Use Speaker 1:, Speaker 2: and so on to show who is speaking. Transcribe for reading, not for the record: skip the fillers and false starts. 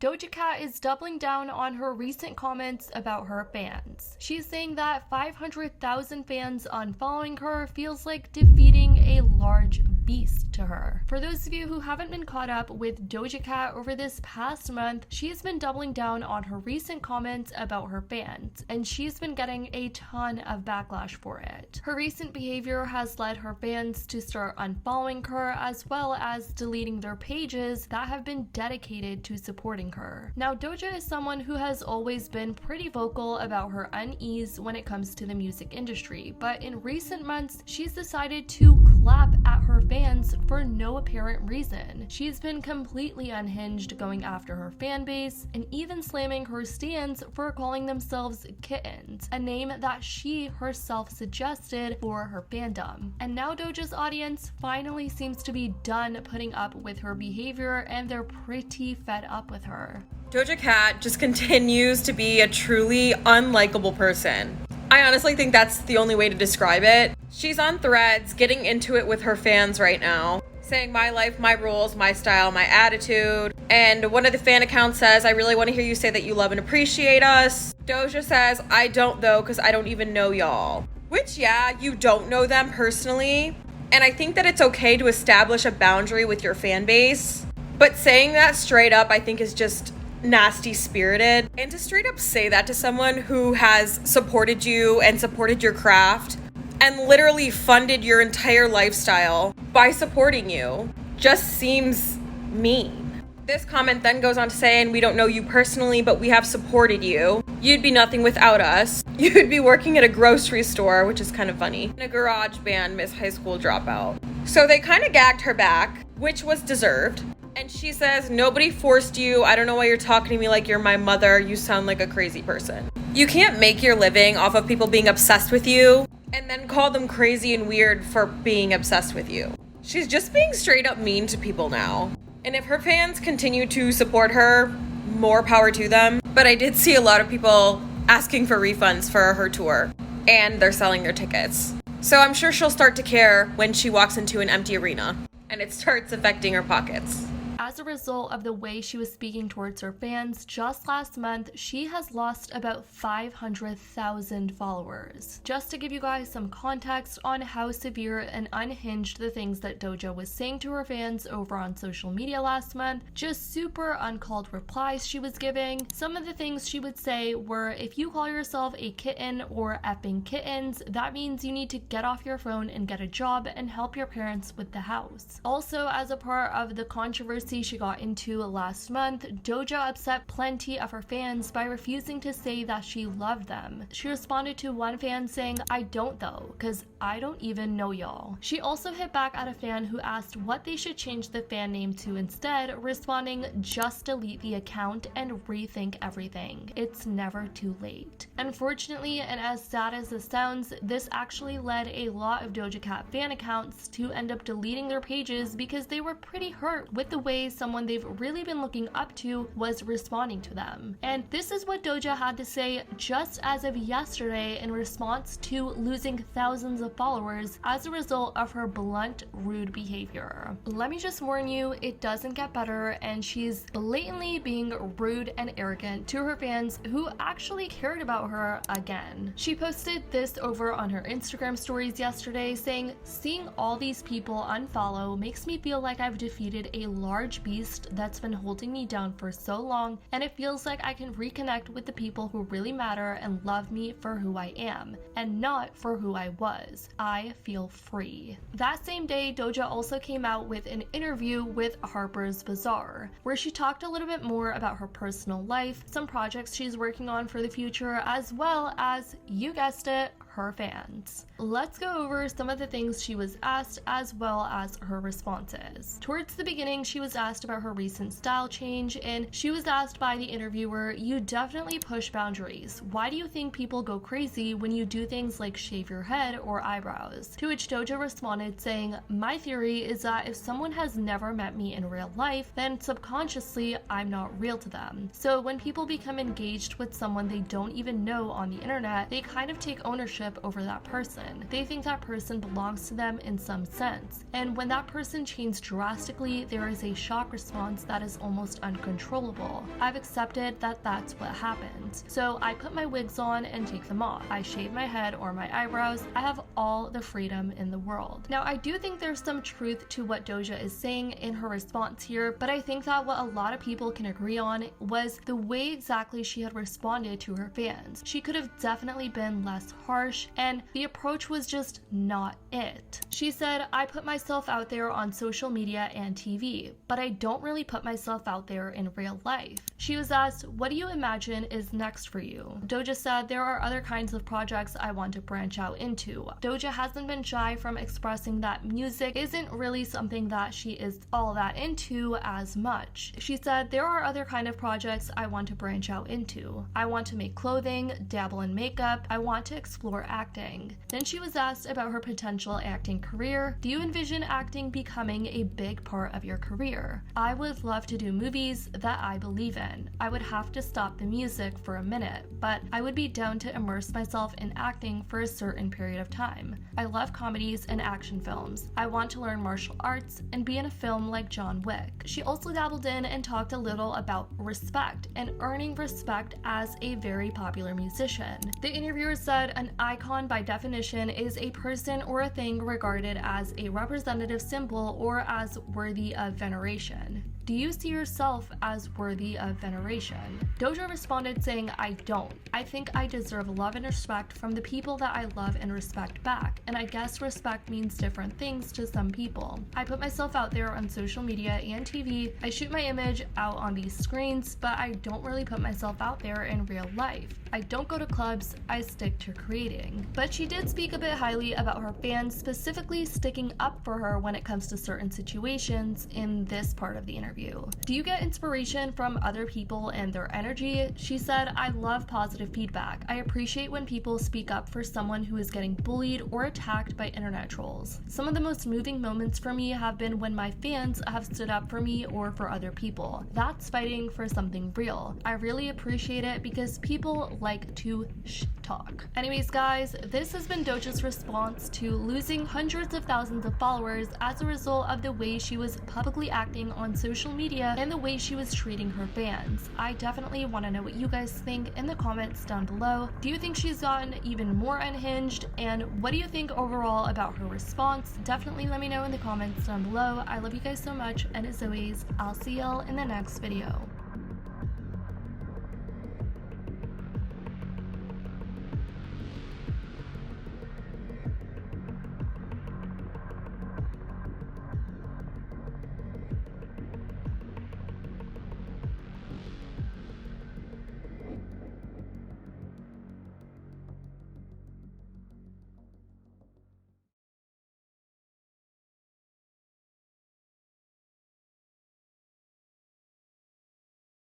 Speaker 1: Doja Cat is doubling down on her recent comments about her fans. She's saying that 500,000 fans unfollowing her feels like defeating a large beast to her. For those of you who haven't been caught up with Doja Cat over this past month, she's been doubling down on her recent comments about her fans, and she's been getting a ton of backlash for it. Her recent behavior has led her fans to start unfollowing her, as well as deleting their pages that have been dedicated to supporting her. Now, Doja is someone who has always been pretty vocal about her unease when it comes to the music industry, but in recent months, she's decided to clap at her fans for no apparent reason. She's been completely unhinged, going after her fan base and even slamming her stans for calling themselves kittens, a name that she herself suggested for her fandom. And now Doja's audience finally seems to be done putting up with her behavior, and they're pretty fed up with her.
Speaker 2: Doja Cat just continues to be a truly unlikable person. I honestly think that's the only way to describe it. She's on Threads getting into it with her fans right now, saying my life, my rules, my style, my attitude. And one of the fan accounts says, I really want to hear you say that you love and appreciate us. Doja says, I don't though, because I don't even know y'all. Which, yeah, you don't know them personally. And I think that it's okay to establish a boundary with your fan base. But saying that straight up, I think is just nasty spirited. And to straight up say that to someone who has supported you and supported your craft and literally funded your entire lifestyle by supporting you just seems mean. This comment then goes on to say, and we don't know you personally, but we have supported you. You'd be nothing without us. You'd be working at a grocery store, which is kind of funny, in a garage band, Miss High School Dropout. So they kind of gagged her back, which was deserved. And she says, nobody forced you. I don't know why you're talking to me like you're my mother. You sound like a crazy person. You can't make your living off of people being obsessed with you and then call them crazy and weird for being obsessed with you. She's just being straight up mean to people now. And if her fans continue to support her, more power to them. But I did see a lot of people asking for refunds for her tour, and they're selling their tickets. So I'm sure she'll start to care when she walks into an empty arena and it starts affecting her pockets.
Speaker 1: As a result of the way she was speaking towards her fans, just last month, she has lost about 500,000 followers. Just to give you guys some context on how severe and unhinged the things that Doja was saying to her fans over on social media last month, just super uncalled replies she was giving. Some of the things she would say were, if you call yourself a kitten or effing kittens, that means you need to get off your phone and get a job and help your parents with the house. Also, as a part of the controversy she got into last month, Doja upset plenty of her fans by refusing to say that she loved them. She responded to one fan saying, I don't though, cause I don't even know y'all. She also hit back at a fan who asked what they should change the fan name to instead, responding, just delete the account and rethink everything. It's never too late. Unfortunately, and as sad as this sounds, this actually led a lot of Doja Cat fan accounts to end up deleting their pages because they were pretty hurt with the way someone they've really been looking up to was responding to them. And this is what Doja had to say just as of yesterday in response to losing thousands of followers as a result of her blunt, rude behavior. Let me just warn you, it doesn't get better, and she's blatantly being rude and arrogant to her fans who actually cared about her again. She posted this over on her Instagram stories yesterday saying, seeing all these people unfollow makes me feel like I've defeated a large beast that's been holding me down for so long, and it feels like I can reconnect with the people who really matter and love me for who I am and not for who I was. I feel free. That same day, Doja also came out with an interview with Harper's Bazaar, where she talked a little bit more about her personal life, some projects she's working on for the future, as well as, you guessed it, her fans. Let's go over some of the things she was asked as well as her responses. Towards the beginning, she was asked about her recent style change, and she was asked by the interviewer, you definitely push boundaries. Why do you think people go crazy when you do things like shave your head or eyebrows? To which Doja responded saying, my theory is that if someone has never met me in real life, then subconsciously I'm not real to them. So when people become engaged with someone they don't even know on the internet, they kind of take ownership ownership over that person. They think that person belongs to them in some sense. And when that person changes drastically, there is a shock response that is almost uncontrollable. I've accepted that that's what happens. So I put my wigs on and take them off. I shave my head or my eyebrows. I have all the freedom in the world. Now, I do think there's some truth to what Doja is saying in her response here, but I think that what a lot of people can agree on was the way exactly she had responded to her fans. She could have definitely been less harsh, and the approach was just not it. She said, I put myself out there on social media and TV, but I don't really put myself out there in real life. She was asked, what do you imagine is next for you? Doja said, there are other kinds of projects I want to branch out into. Doja hasn't been shy from expressing that music isn't really something that she is all that into as much. She said, there are other kind of projects I want to branch out into. I want to make clothing, dabble in makeup, I want to explore acting. Then she was asked about her potential acting career. Do you envision acting becoming a big part of your career? I would love to do movies that I believe in. I would have to stop the music for a minute, but I would be down to immerse myself in acting for a certain period of time. I love comedies and action films. I want to learn martial arts and be in a film like John Wick. She also dabbled in and talked a little about respect and earning respect as a very popular musician. The interviewer said an icon by definition is a person or a thing regarded as a representative symbol or as worthy of veneration. Do you see yourself as worthy of veneration? Doja responded saying, I don't. I think I deserve love and respect from the people that I love and respect back, and I guess respect means different things to some people. I put myself out there on social media and TV. I shoot my image out on these screens, but I don't really put myself out there in real life. I don't go to clubs, I stick to creating. But she did speak a bit highly about her fans, specifically sticking up for her when it comes to certain situations in this part of the interview. Do you get inspiration from other people and their energy? She said, I love positive feedback. I appreciate when people speak up for someone who is getting bullied or attacked by internet trolls. Some of the most moving moments for me have been when my fans have stood up for me or for other people. That's fighting for something real. I really appreciate it because people like to talk. Anyways, guys, this has been Doja's response to losing hundreds of thousands of followers as a result of the way she was publicly acting on social media and the way she was treating her fans. I definitely want to know what you guys think in the comments down below. Do you think she's gotten even more unhinged? And what do you think overall about her response? Definitely let me know in the comments down below. I love you guys so much, and as always, I'll see y'all in the next video.